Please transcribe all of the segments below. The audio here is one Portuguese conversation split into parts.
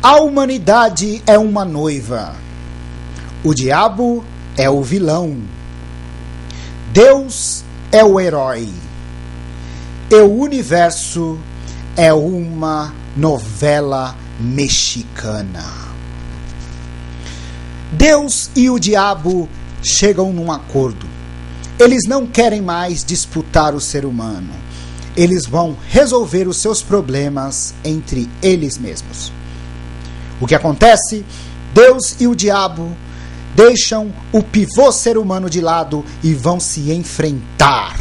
A humanidade é uma noiva. O diabo é o vilão. Deus é o herói. E o universo é uma novela mexicana. Deus e o diabo chegam num acordo. Eles não querem mais disputar o ser humano. Eles vão resolver os seus problemas entre eles mesmos. O que acontece? Deus e o diabo deixam o pivô ser humano de lado e vão se enfrentar.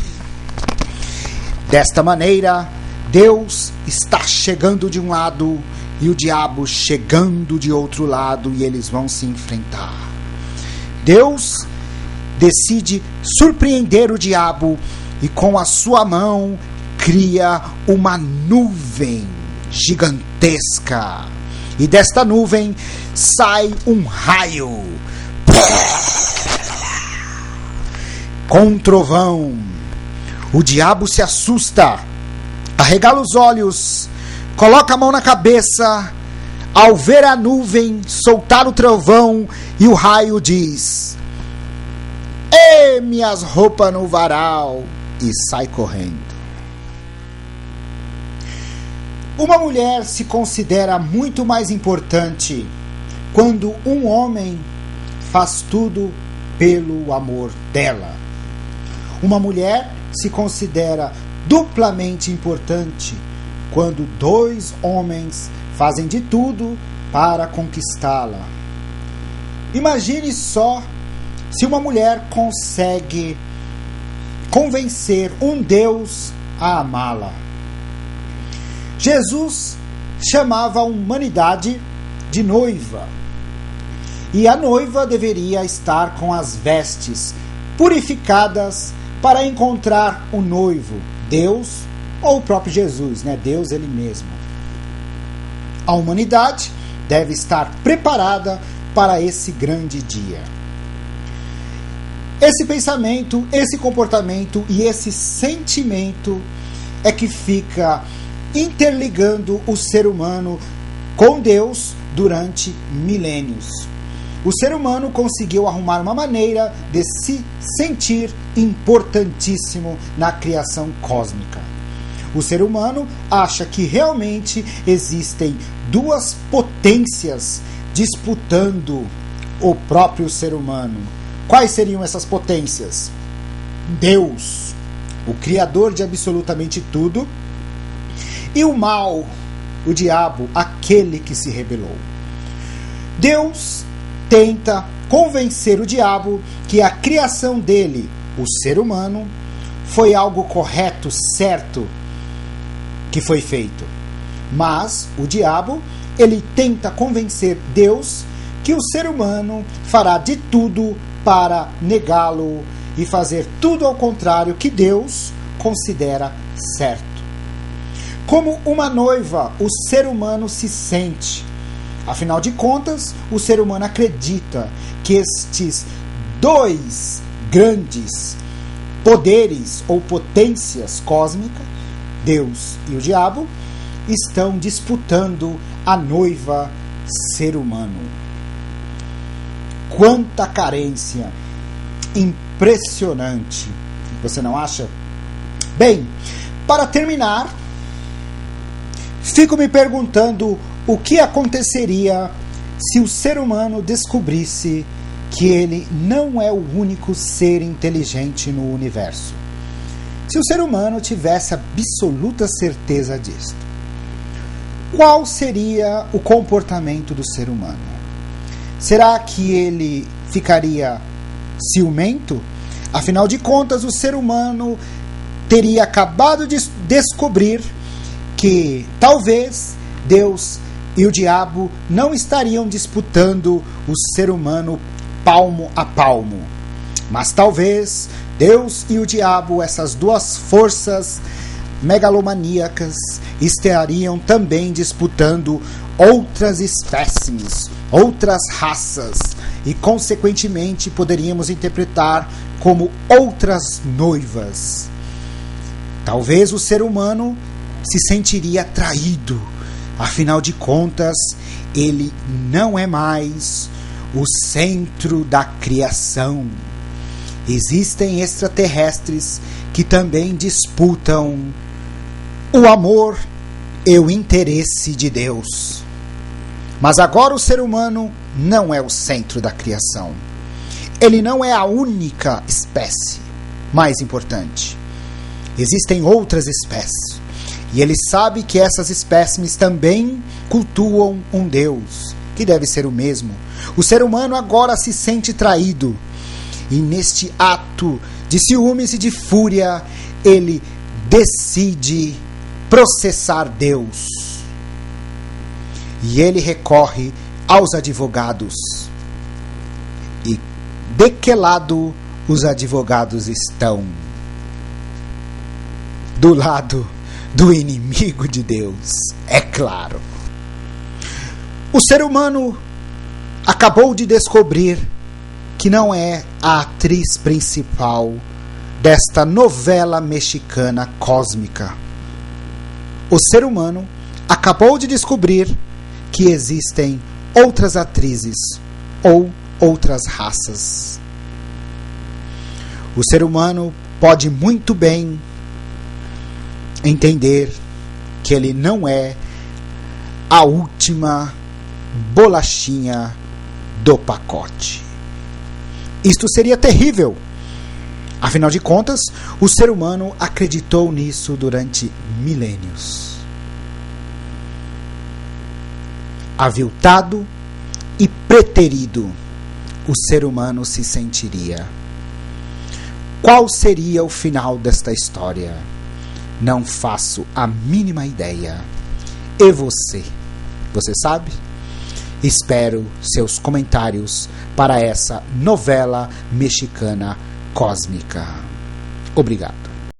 Desta maneira, Deus está chegando de um lado e o diabo chegando de outro lado e eles vão se enfrentar. Deus decide surpreender o diabo e com a sua mão cria uma nuvem gigantesca. E desta nuvem sai um raio com um trovão. O diabo se assusta, arregala os olhos, coloca a mão na cabeça, ao ver a nuvem soltar o trovão, e o raio diz: "Ê, minhas roupas no varal", e sai correndo. Uma mulher se considera muito mais importante quando um homem faz tudo pelo amor dela. Uma mulher se considera duplamente importante quando dois homens fazem de tudo para conquistá-la. Imagine só se uma mulher consegue convencer um Deus a amá-la. Jesus chamava a humanidade de noiva. E a noiva deveria estar com as vestes purificadas para encontrar o noivo, Deus ou o próprio Jesus, Deus ele mesmo. A humanidade deve estar preparada para esse grande dia. Esse pensamento, esse comportamento e esse sentimento é que fica interligando o ser humano com Deus durante milênios. O ser humano conseguiu arrumar uma maneira de se sentir importantíssimo na criação cósmica. O ser humano acha que realmente existem duas potências disputando o próprio ser humano. Quais seriam essas potências? Deus, o criador de absolutamente tudo, e o mal, o diabo, aquele que se rebelou. Deus tenta convencer o diabo que a criação dele, o ser humano, foi algo correto, certo, que foi feito. Mas o diabo, ele tenta convencer Deus que o ser humano fará de tudo para negá-lo e fazer tudo ao contrário que Deus considera certo. Como uma noiva, o ser humano se sente. Afinal de contas, o ser humano acredita que estes dois grandes poderes ou potências cósmicas, Deus e o diabo, estão disputando a noiva ser humano. Quanta carência! Impressionante! Você não acha? Bem, para terminar, fico me perguntando o que aconteceria se o ser humano descobrisse que ele não é o único ser inteligente no universo. Se o ser humano tivesse absoluta certeza disso, qual seria o comportamento do ser humano? Será que ele ficaria ciumento? Afinal de contas, o ser humano teria acabado de descobrir que talvez Deus e o diabo não estariam disputando o ser humano palmo a palmo. Mas talvez Deus e o diabo, essas duas forças megalomaníacas, estariam também disputando outras espécies, outras raças, e consequentemente poderíamos interpretar como outras noivas. Talvez o ser humano se sentiria traído. Afinal de contas, ele não é mais o centro da criação. Existem extraterrestres que também disputam o amor e o interesse de Deus. Mas agora o ser humano não é o centro da criação. Ele não é a única espécie mais importante. Existem outras espécies. E ele sabe que essas espécimes também cultuam um Deus, que deve ser o mesmo. O ser humano agora se sente traído. E neste ato de ciúmes e de fúria, ele decide processar Deus. E ele recorre aos advogados. E de que lado os advogados estão? Do lado do inimigo de Deus, é claro. O ser humano acabou de descobrir que não é a atriz principal desta novela mexicana cósmica. O ser humano acabou de descobrir que existem outras atrizes ou outras raças. O ser humano pode muito bem entender que ele não é a última bolachinha do pacote. Isto seria terrível. Afinal de contas, o ser humano acreditou nisso durante milênios. Aviltado e preterido, o ser humano se sentiria. Qual seria o final desta história? Não faço a mínima ideia. E você? Você sabe? Espero seus comentários para essa novela mexicana cósmica. Obrigado.